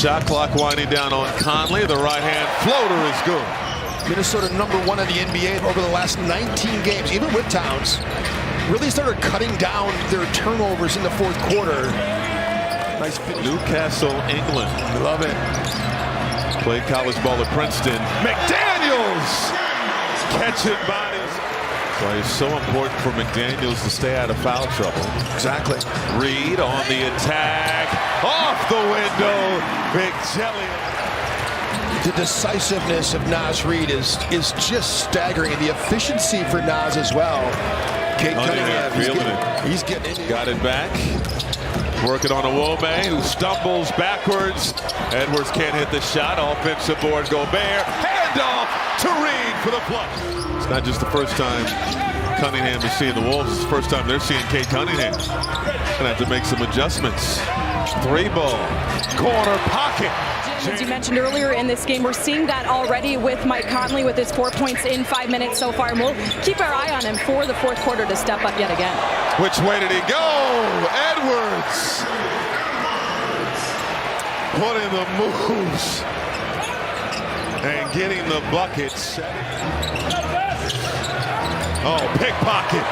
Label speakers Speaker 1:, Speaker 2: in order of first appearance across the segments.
Speaker 1: Shot clock winding down on Conley. The right-hand floater is good.
Speaker 2: Minnesota #1 in the NBA over the last 19 games, even with Towns. Really started cutting down their turnovers in the fourth quarter. Nice finish.
Speaker 1: Newcastle, England.
Speaker 2: Love it.
Speaker 1: Played college ball at Princeton. McDaniels catching bodies. That's why it's so important for McDaniels to stay out of foul trouble.
Speaker 2: Exactly.
Speaker 1: Reed on the attack. Off the window. Big jelly.
Speaker 2: The decisiveness of Naz Reid is just staggering. And the efficiency for Naz as well. Kate Cunningham, he's getting in.
Speaker 1: Got it back. Working on Iwome, who stumbles backwards. Edwards can't hit the shot. Offensive board, Gobert. Handoff to Reed for the plus. It's not just the first time Cunningham is seeing the Wolves. It's the first time they're seeing Kate Cunningham. Gonna have to make some adjustments. 3-ball. Corner pocket.
Speaker 3: As you mentioned earlier in this game, we're seeing that already with Mike Conley with his 4 points in 5 minutes so far. And we'll keep our eye on him for the fourth quarter to step up yet again.
Speaker 1: Which way did he go? Edwards putting the moves and getting the buckets. Oh, pickpocket.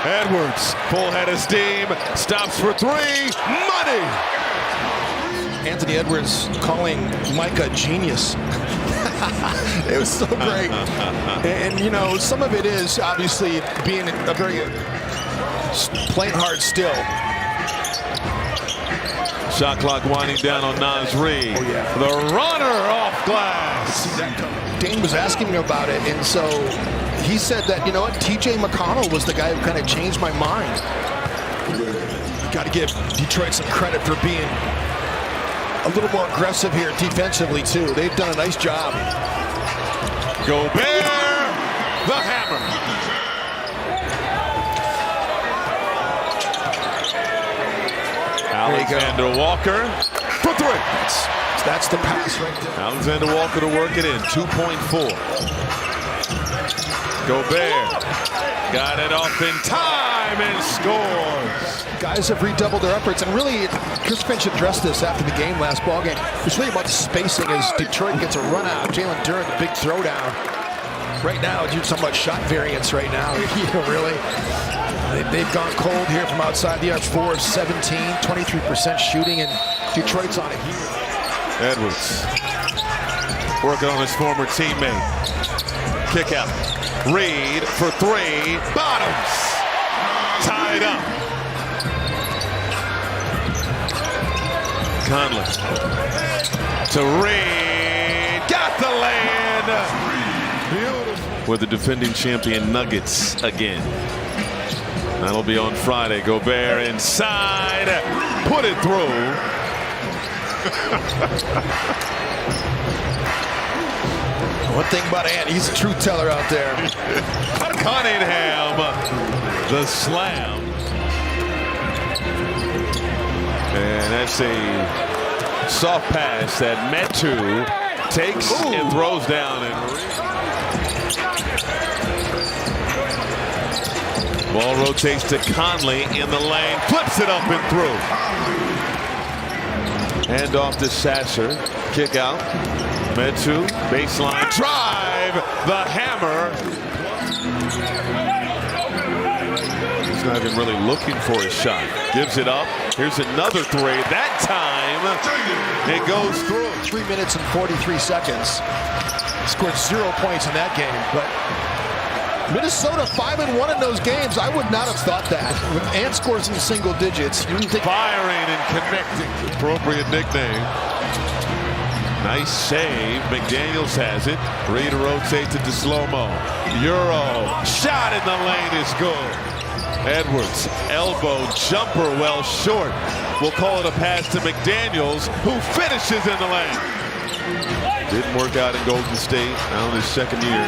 Speaker 1: Edwards, full head of steam, stops for 3, money.
Speaker 2: Anthony Edwards calling Mike a genius. It was so great. And, you know, some of it is obviously being a very playing hard still.
Speaker 1: Shot clock winding down on Naz Reid.
Speaker 2: Oh, yeah.
Speaker 1: The runner off glass.
Speaker 2: Dane was asking me about it, and so he said that, you know what, T.J. McConnell was the guy who kind of changed my mind. Got to give Detroit some credit for being a little more aggressive here defensively, too. They've done a nice job.
Speaker 1: Gobert, the hammer. Alexander Walker for 3.
Speaker 2: That's the pass right there.
Speaker 1: Alexander Walker to work it in. 2.4. Gobert got it off in time and scores.
Speaker 2: Guys have redoubled their efforts, and really, Chris Finch addressed this after the game last ballgame. It's really about the spacing as Detroit gets a run out. Jalen Duren, the big throwdown. Right now, you're talking about shot variance right now. Really. They've gone cold here from outside the arc. 4 of 17, 23% shooting, and Detroit's on it here.
Speaker 1: Edwards working on his former teammate. Kick out. Reed for 3. Bottoms. Tied up. Conley to Reed. Got the land. Beautiful. With the defending champion Nuggets again. That'll be on Friday. Gobert inside. Put it through.
Speaker 2: One thing about Ant, he's a truth teller out there.
Speaker 1: Cunningham, the slam. And that's a soft pass that Metu takes and throws down. And ball rotates to Conley in the lane, flips it up and through. Hand off to Sasser, kick out. Metu, baseline drive, the hammer. He's not even really looking for a shot. Gives it up. Here's another 3. That time, it goes through.
Speaker 2: 3 minutes and 43 seconds. Scored 0 points in that game, but Minnesota 5-1 in those games. I would not have thought that. With Ant scores in single digits, you wouldn't think.
Speaker 1: Firing and connecting. Appropriate nickname. Nice save. McDaniels has it. Reed rotates it to slow-mo. Euro. Shot in the lane is good. Edwards. Elbow jumper well short. We'll call it a pass to McDaniels, who finishes in the lane. Didn't work out in Golden State. Now in his second year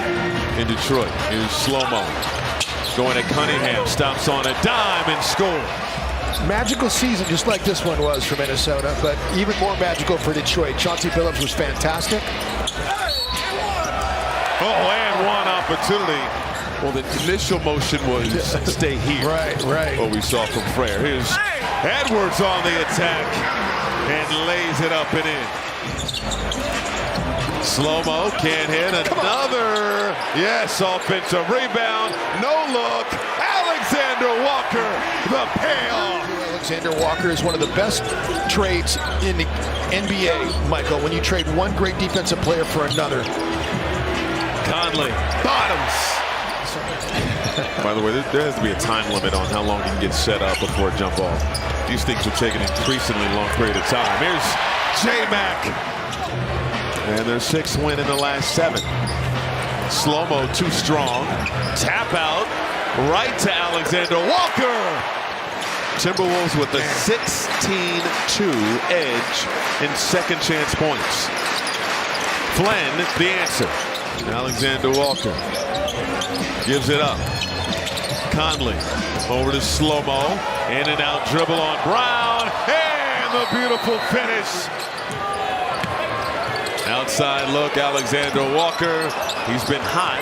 Speaker 1: in Detroit. Here's slow-mo. Going at Cunningham. Stops on a dime and scores.
Speaker 2: Magical season, just like this one was for Minnesota, but even more magical for Detroit. Chauncey Billups was fantastic.
Speaker 1: Oh, and one opportunity. Well, the initial motion was stay here.
Speaker 2: Right.
Speaker 1: What we saw from Frere. Here's Edwards on the attack and lays it up and in. Slow-mo, can't hit. Another, yes, offensive rebound. No look. Alexander Walker, the payoff.
Speaker 2: Alexander Walker is one of the best trades in the NBA, Michael, when you trade one great defensive player for another.
Speaker 1: Conley, bottoms. By the way, there has to be a time limit on how long you can get set up before a jump off. These things will take an increasingly long period of time. Here's J-Mac. And their 6th win in the last 7. Slow-mo too strong. Tap out right to Alexander Walker. Timberwolves with a 16-2 edge in second chance points. Flynn, the answer. Alexander Walker gives it up. Conley over to Slow-mo. In and out dribble on Brown. And the beautiful finish. Outside look, Alexander Walker. He's been hot.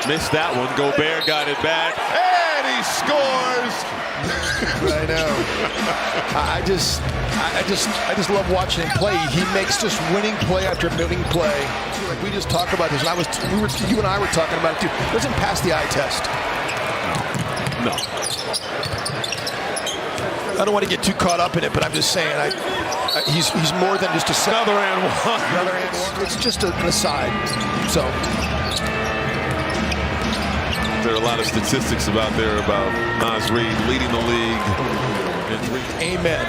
Speaker 1: Missed that one. Gobert got it back. And he scores.
Speaker 2: I know. I just love watching him play. He makes just winning play after winning play. Like we just talked about this. You and I were talking about it too. Doesn't pass the eye test.
Speaker 1: No.
Speaker 2: I don't want to get too caught up in it, but I'm just saying, he's more than just a
Speaker 1: Another and one.
Speaker 2: Another and one. It's just an aside. So
Speaker 1: there are a lot of statistics about Naz Reid leading the league.
Speaker 2: Amen.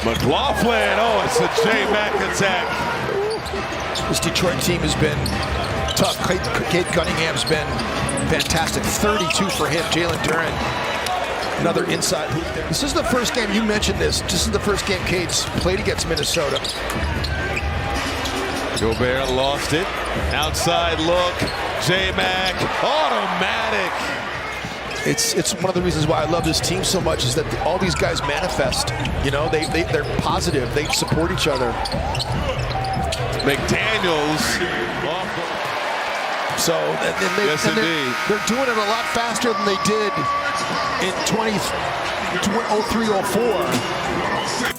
Speaker 1: McLaughlin. Oh, it's a J-Mac attack.
Speaker 2: This Detroit team has been tough. Cade Cunningham's been fantastic. 32 for him. Jalen Duren. Another inside hoop there. This is the first game, you mentioned this. This is the first game Cade's played against Minnesota.
Speaker 1: Gobert lost it. Outside look. J-Mac. Automatic.
Speaker 2: It's one of the reasons why I love this team so much is that all these guys manifest. You know, they're positive. They support each other.
Speaker 1: McDaniels.
Speaker 2: So,
Speaker 1: Yes, indeed.
Speaker 2: They're doing it a lot faster than they did in 03-04.